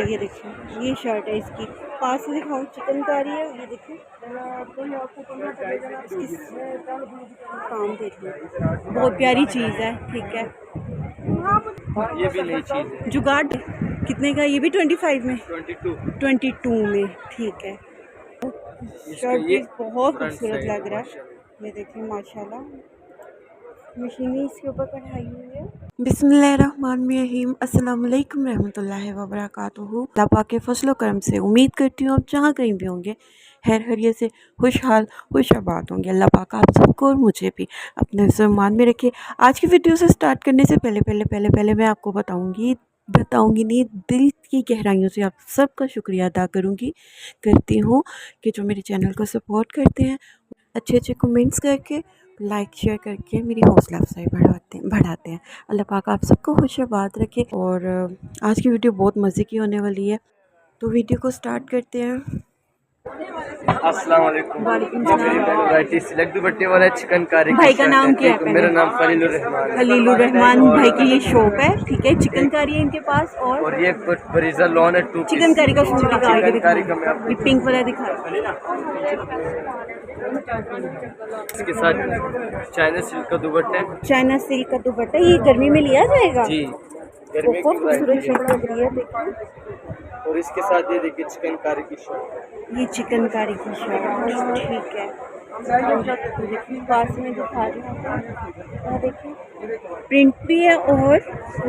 ये देखिए ये शर्ट है, इसकी पास से दिखाऊँ, चिकनकारी है। ये देखिए काम देखिए, बहुत प्यारी चीज़ है। ठीक है, ये भी नई चीज़ है। जुगाड़ कितने का? ये भी 25 में, 22 में। ठीक है, शर्ट भी बहुत खूबसूरत लग रहा है। ये देखिए माशाल्लाह, मशीनी इसके ऊपर कढ़ाई हुई है। बिस्मिल्लाहिर्रहमानिर्रहीम, अस्सलाम वालेकुम रहमतुल्लाहि व बरकातुहू। अल्लाह पाक के फजल करम से उम्मीद करती हूँ आप जहाँ कहीं भी होंगे खैर खैरियत से खुशहाल खुशाबाद होंगे। अल्लाह पाक आप सबको और मुझे भी अपने मान में रखे। आज की वीडियो से स्टार्ट करने से पहले मैं आपको बताऊँगी नहीं, दिल की गहराइयों से आप सबका शुक्रिया अदा करती हूँ कि जो मेरे चैनल को सपोर्ट करते हैं, अच्छे कमेंट्स करके, लाइक शेयर करके मेरी हौसला अफजाई बढ़ाते हैं। अल्लाह पाक आप सबको खुशाबाद रखे। और आज की वीडियो बहुत मज़े की होने वाली है, तो वीडियो को स्टार्ट करते हैं। अस्सलाम वालेकुम। वैरायटी सिलेक्ट दुपट्टे वाला चिकनकारी। भाई का नाम क्या है? मेरा नाम खलीलुर रहमान। खलीलुर रहमान भाई की ये शॉप है। ठीक है, चिकनकारी है इनके पास। और ये बरीजा लॉन है, 2 चिकनकारी का सूट दिखा, ये पिंक वाला दिखा। इसके साथ चाइना सिल्क का दुपट्टा। चाइना सिल्क का दुपट्टा, ये गर्मी में लिया जाएगा जी, गर्मी बहुत खूबसूरत शर्ट लग रही है। देखिए, और इसके साथ ये देखिए चिकनकारी की शर्ट, ये चिकनकारी की शर्ट। ठीक है, पास में दिखा रही हूँ। देखिए प्रिंट भी है और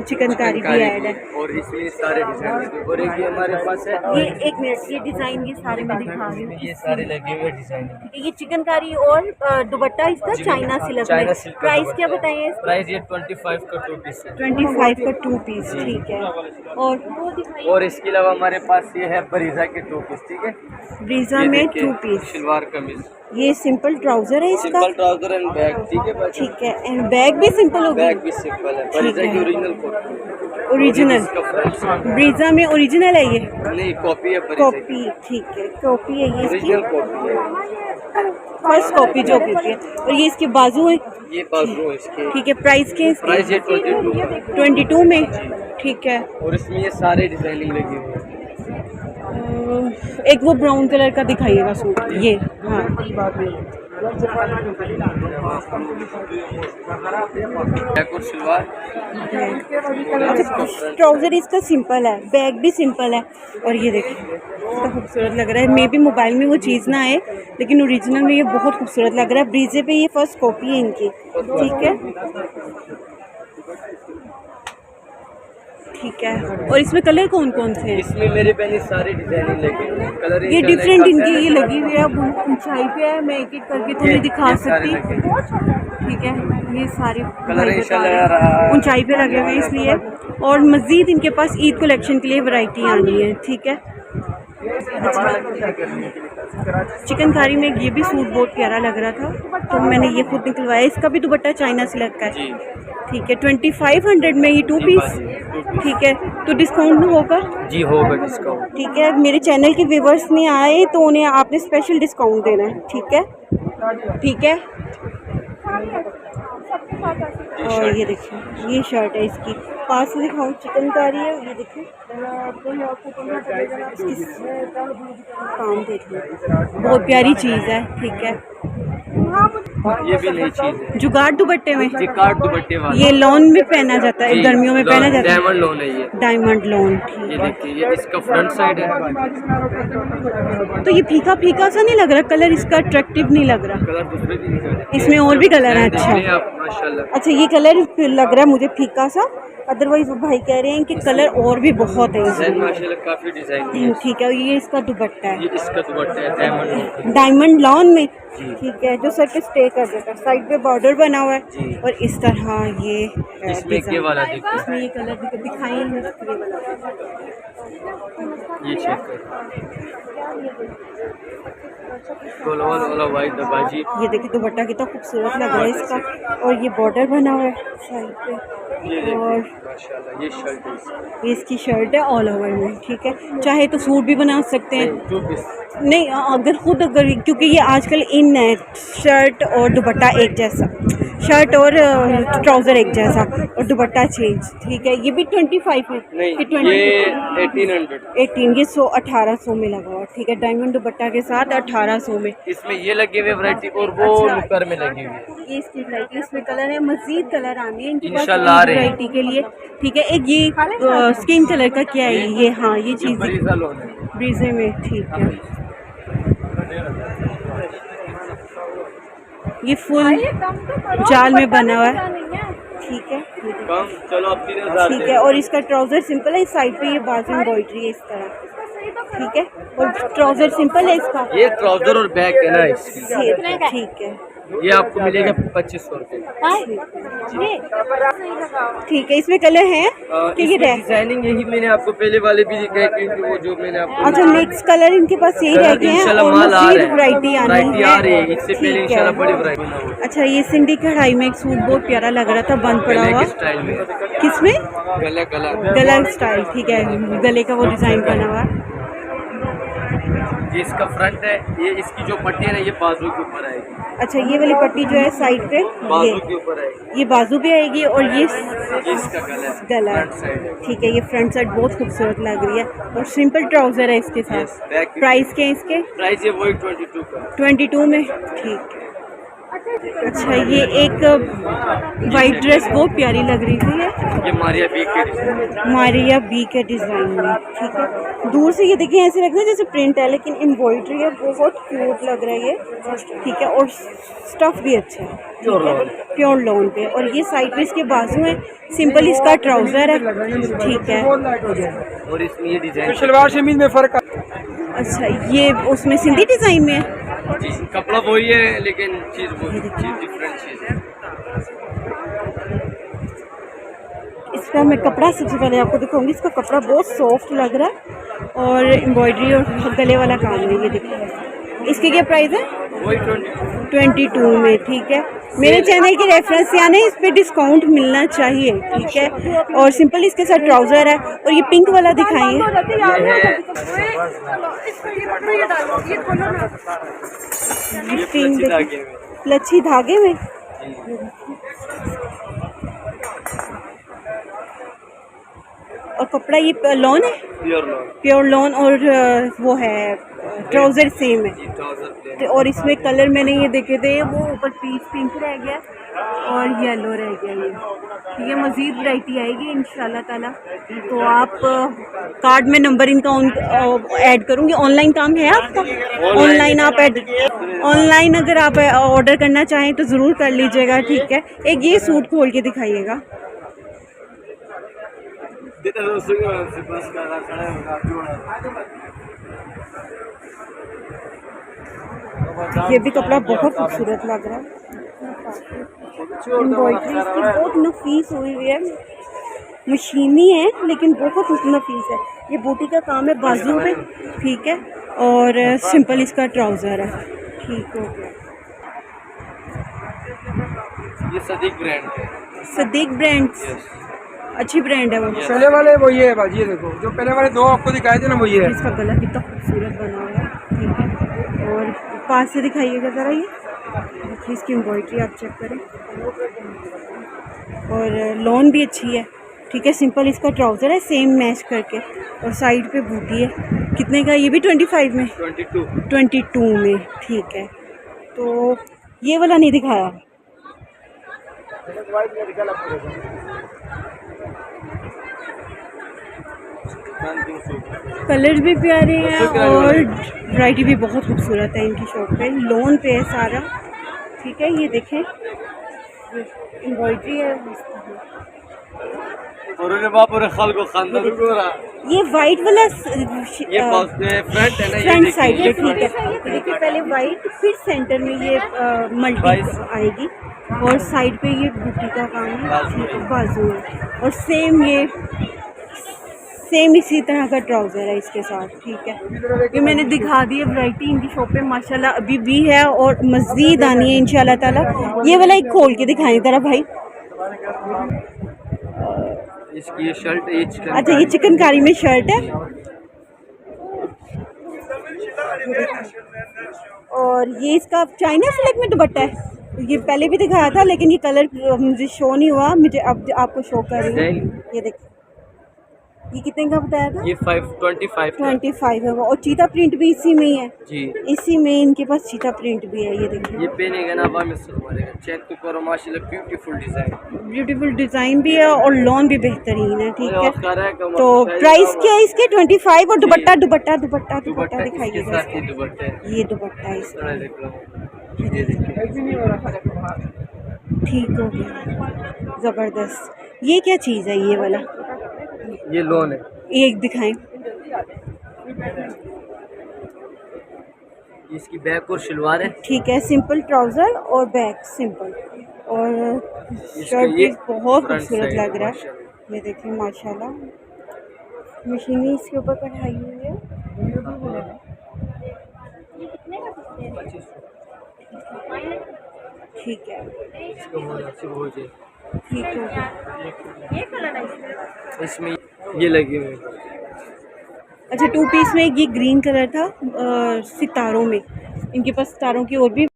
चिकनकारी भी ऐड है। और इसमें सारे डिजाइन। और एक ये हमारे पास है, ये एक मिनट, ये डिजाइन ये सारे मैं दिखा रही हूँ। ये सारे लगे हुए डिजाइन। ये चिकनकारी और दुपट्टा इसका चाइना सिल्क में। प्राइस क्या बताइए? प्राइस ये 25 का 2 पीस है। 25 का 2 पीस। ठीक है, और इसके अलावा हमारे पास ये है बरीजा के 2 पीस। ठीक है, ब्रीजा में 2 पीस। शलवार कमीज, ये सिंपल ट्राउजर है इसका। Simple trouser and bag. ठीक है, एंड बैग भी सिंपल होगी। बैग भी सिंपल है, बरीजा की ओरिजिनल ब्रीजा में ओरिजिनल है। ये नहीं, कॉपी है, कॉपी। ठीक है, कॉपी है ये, ओरिजिनल कॉपी है, फर्स्ट कॉपी जो होती है। और ये इसके बाजू है, ये बाजू है इसके। ठीक है, प्राइस के इसके? प्राइस ये 22 में। ठीक है, और इसमें ये सारे डिजाइनिंग लगी हुई है। एक वो ब्राउन कलर का दिखाइएगा सूट, ये। हाँ, शलवार। ट्राउजर इसका सिंपल है, बैग भी सिंपल है। और ये देखिए कितना खूबसूरत लग रहा है। मे बी मोबाइल में वो चीज़ ना आए, लेकिन ओरिजिनल में ये बहुत खूबसूरत लग रहा है। ब्रीजे पे ये फर्स्ट कॉपी है इनकी। ठीक है, ठीक है। और इसमें कलर कौन कौन से हैं? इसमें मेरे पे सारे डिजाइनिंग लगे हुए हैं। कलर ये डिफरेंट इनकी ये लगी हुई है, ऊंचाई पे है। मैं एक एक करके तो नहीं दिखा सकती। ठीक है, ये सारे कलर ऊंचाई पे लगे हुए हैं इसलिए। और मज़ीद इनके पास ईद कलेक्शन के लिए वैरायटी आनी है। ठीक है, चिकनकारी में ये भी सूट बहुत प्यारा लग रहा था, तो मैंने ये खुद निकलवाया। इसका भी दुपट्टा चाइना सिल्क का है। ठीक है, 2500 में ये 2 पीस। ठीक है, तो डिस्काउंट होगा? जी होगा डिस्काउंट। ठीक है, मेरे चैनल के व्यूवर्स नहीं आए तो उन्हें आपने स्पेशल डिस्काउंट देना है। ठीक है, ठीक है। और ये देखिए ये शर्ट है, इसकी पास से दिखाऊँ, चिकनकारी है। ये देखिए काम देखिए, बहुत प्यारी चीज़ है। ठीक है, ये भी नई चीज़ है, जुगाड़ दुपट्टे में। जिकार्ड दुपट्टे वाला। ये लॉन में पहना जाता है, गर्मियों में पहना जाता है। डायमंड लॉन है ये, डायमंड लॉन। ये देखिए, ये इसका फ्रंट साइड है। तो ये फीका फीका सा नहीं लग रहा, कलर इसका अट्रैक्टिव नहीं लग रहा। कलर दूसरे भी निकल, इसमें और भी कलर है। अच्छा, माशाल्लाह। अच्छा, ये कलर लग रहा है मुझे फीका सा। अदरवाइज वो भाई कह रहे हैं कि कलर और भी बहुत है इसमें। माशाल्लाह काफी डिजाइन। ठीक है, ये इसका दुपट्टा है, ये इसका दुपट्टा है डायमंड लॉन में। ठीक है, जो सर पे स्टे कर देता है। साइड पे बॉर्डर बना हुआ है और इस तरह ये इसमें ये वाला देखिए, इसमें ये कलर दिखाई ये चेक कर, वाला वाइट दबाजी। ये देखिए दुपट्टा कितना खूबसूरत लग रहा है इसका। और ये बॉर्डर बना हुआ है साइड पे। और माशाल्लाह ये शर्ट है, ये इसकी शर्ट है ऑल ओवर में। ठीक है, चाहे तो सूट भी बना सकते हैं। 2 पीस नहीं, अगर क्योंकि ये आजकल इन है शर्ट और दुपट्टा एक जैसा, शर्ट और ट्राउज़र एक जैसा और दुपट्टा चेंज, ठीक है। ये भी 25 है नहीं, कि 20? ये 1800। 18, ये 1800 में लगा हुआ, ठीक है। डायमंड दुपट्टा के साथ 1800 में। इसमें ये लगी हुई वैरायटी और वो अच्छा। नुकर में लगी हुई है। ये इसकी वैरायटी, इसमें कलर है, मजीद कलर आने हैं इनके पास इंशाल्लाह आ रहे हैं। वैरायटी के लिए, ठीक है। एक ये स्किन कलर का क्या है ये, हाँ ये चीज़ बरीज़ा लोन है। ब्रीजे में, ठीक है। ये फुल जाल में बना हुआ है, ठीक है। कम चलो अब 3000 ठीक है, और इसका ट्राउज़र सिंपल है, इस साइड पे ये बाजू एम्ब्रॉयडरी है इस तरह, ठीक है। और ट्राउज़र सिंपल है इसका, ये ट्राउजर और बैग है ना इसकी, ठीक है। ये आपको मिलेगा 2500 रुपये। ठीक है, इसमें कलर है कि ये रह डिजाइनिंग यही मैंने आपको पहले वाले भी दिखाए, क्योंकि वो जो मैंने आपको अच्छा नेक्स्ट कलर इनके पास यही रह गए हैं इंशाल्लाह और माल आ मज़ीद रहा है, वैरायटी वैरायटी आ रही है। इससे पहले ठीक इंशाल्लाह है। बड़ी वैरायटी अच्छा, ये सिंधी कढ़ाई में एक सूट बहुत प्यारा लग रहा था, बंद पड़ा हुआ, स्टाइल में, किसमें? गला गला गला स्टाइल, ठीक है। गले का वो डिज़ाइन बना हुआ है। ये इसका फ्रंट है, ये इसकी जो पट्टी है ना ये बाजू के ऊपर आएगी। अच्छा, ये वाली पट्टी जो है साइड पे, बाजू के ऊपर आएगी, ये बाजू पे आएगी, और ये ये इसका गला है, गला, फ्रंट साइड है। ठीक है। ये फ्रंट साइड बहुत खूबसूरत लग रही है, और सिंपल ट्राउज़र है इसके Yes, साथ। back- प्राइस क्या है इसके? प्राइस ये वही 22 का। 22 में, ठीक है। अच्छा, ये एक वाइट ड्रेस बहुत प्यारी लग रही थी, ये मारिया बी के डिजाइन, मारिया बी के डिज़ाइन में, ठीक है। दूर से ये देखिए ऐसे लग रहा है जैसे प्रिंट है, लेकिन एम्ब्रॉयडरी है, बहुत क्यूट लग रहा है ये, ठीक है। और स्टफ भी अच्छा है, प्योर लॉन पे। और ये साइड पे इसके बाजू है, सिंपल इसका ट्राउज़र है, ठीक है। और इसमें ये डिजाइन सलवार शमीज में फर्क है। अच्छा, ये उसमें सिंधी डिज़ाइन में है, कपड़ा वही है लेकिन चीज वो चीज डिफरेंट चीज है। इसका मैं कपड़ा सबसे पहले आपको दिखाऊंगी। इसका कपड़ा बहुत सॉफ्ट लग रहा है, और एम्ब्रॉयडरी और गले वाला काम है, ये देखिए। इसकी क्या प्राइस है? वही 22 में, ठीक है। मेरे चैनल के रेफरेंस से आने, इस पे डिस्काउंट मिलना चाहिए, ठीक है। और सिंपल इसके साथ ट्राउज़र है, और ये पिंक वाला दिखाएंगे, ये पिंक धागे में। लच्छी धागे में। और कपड़ा ये लॉन है, प्योर लॉन, प्योर लॉन, और वो है ट्राउज़र सेम है। Trouser plane. और इसमें कलर मैंने ये देखे थे, वो ऊपर पीच पिंक रह गया और येलो रह गया। ये मज़ीद वैरायटी आएगी इंशाल्लाह ताला। तो आप कार्ड में नंबर इनका ऐड करूँगी। ऑनलाइन काम है आपका? ऑनलाइन आप ऑनलाइन अगर आप ऑर्डर करना चाहें तो ज़रूर कर लीजिएगा, ठीक है। एक ये सूट खोल के दिखाइएगा। ये भी कपड़ा बहुत खूबसूरत लग रहा है, एम्ब्रॉयडरी इसकी बहुत नफीस हुई हुई है, मशीनी है लेकिन बहुत नफीस है। ये बूटी का काम है बाजू पे, ठीक है। और सिंपल इसका ट्राउज़र है, ठीक हो गया। ये सदीक ब्रांड है। सदीक ब्रांड, अच्छी ब्रांड है वो। पहले वाले वो ये है भाजी, ये देखो जो पहले वाले दो आपको दिखाए थे ना वो ये है। इसका गला कितना खूबसूरत बना हुआ है, ठीक है। और पास से दिखाइएगा ज़रा, ये देखिए इसकी एम्ब्रॉयडरी आप चेक करें, और लॉन भी अच्छी है, ठीक है। सिंपल इसका ट्राउज़र है सेम मैच करके, और साइड पे बूटी है। कितने का? ये भी 25 में, 22 में, ठीक है। तो ये वाला नहीं दिखाया, कलर भी प्यारे हैं और वैरायटी भी बहुत खूबसूरत है इनकी शॉप पे। लोन पे है सारा, ठीक है। ये देखें एम्ब्रॉयडरी है, ये वाइट वाला फ्रंट है ना, फ्रंट साइड पे, ठीक है। देखिए पहले वाइट, फिर सेंटर में ये मल्टी आएगी, और साइड पे ये बूटी का काम है, ठीक है, बाजू है। और सेम इसी तरह का ट्राउज़र है इसके साथ, ठीक है। ये मैंने दिखा दी है वैरायटी इनकी शॉप पे माशाल्लाह अभी भी है, और मज़ीद आनी है इंशाल्लाह ताला। ये वाला एक खोल के दिखाएं ज़रा भाई। इसकी ये शर्ट है, ये चिकन। अच्छा, ये चिकनकारी में शर्ट है, और ये इसका चाइना सिल्क में दुपट्टा है, ये पहले भी दिखाया था लेकिन ये कलर मुझे शो नहीं हुआ, मुझे अब आपको शो कर रही हूँ। ये देखिए, ये कितने का बताया था? ये 525 25 है वो, और चीता प्रिंट भी इसी में ही है। जी। इसी में इनके पास चीता प्रिंट भी है। ये देखिए, ये पहनेगा ना अब मारेगा, चेक तो करो माशाल्लाह, ब्यूटीफुल डिजाइन, ब्यूटीफुल डिजाइन भी है और लॉन भी बेहतरीन है। ठीक है, तो तो प्राइस क्या है इसके? 25। और दुपट्टा दुपट्टा दुपट्टा दुपट्टा दिखाइएगा। ये दुपट्टा है इसका, ठीक हो गया, जबरदस्त। ये क्या चीज़ है ये वाला? ये लोन है, एक दिखाएं। इसकी बैक और शलवार है। ठीक है, सिंपल ट्राउजर और बैक सिंपल, और शर्ट भी बहुत खूबसूरत लग रहा है। ये देखिए माशाल्लाह, मशीनी इसके ऊपर कढ़ाई हुई है। ठीक है, ठीक हो गया। इसमें ये लगी हुई, अच्छा, 2 पीस में ये ग्रीन कलर था सितारों में, इनके पास सितारों की और भी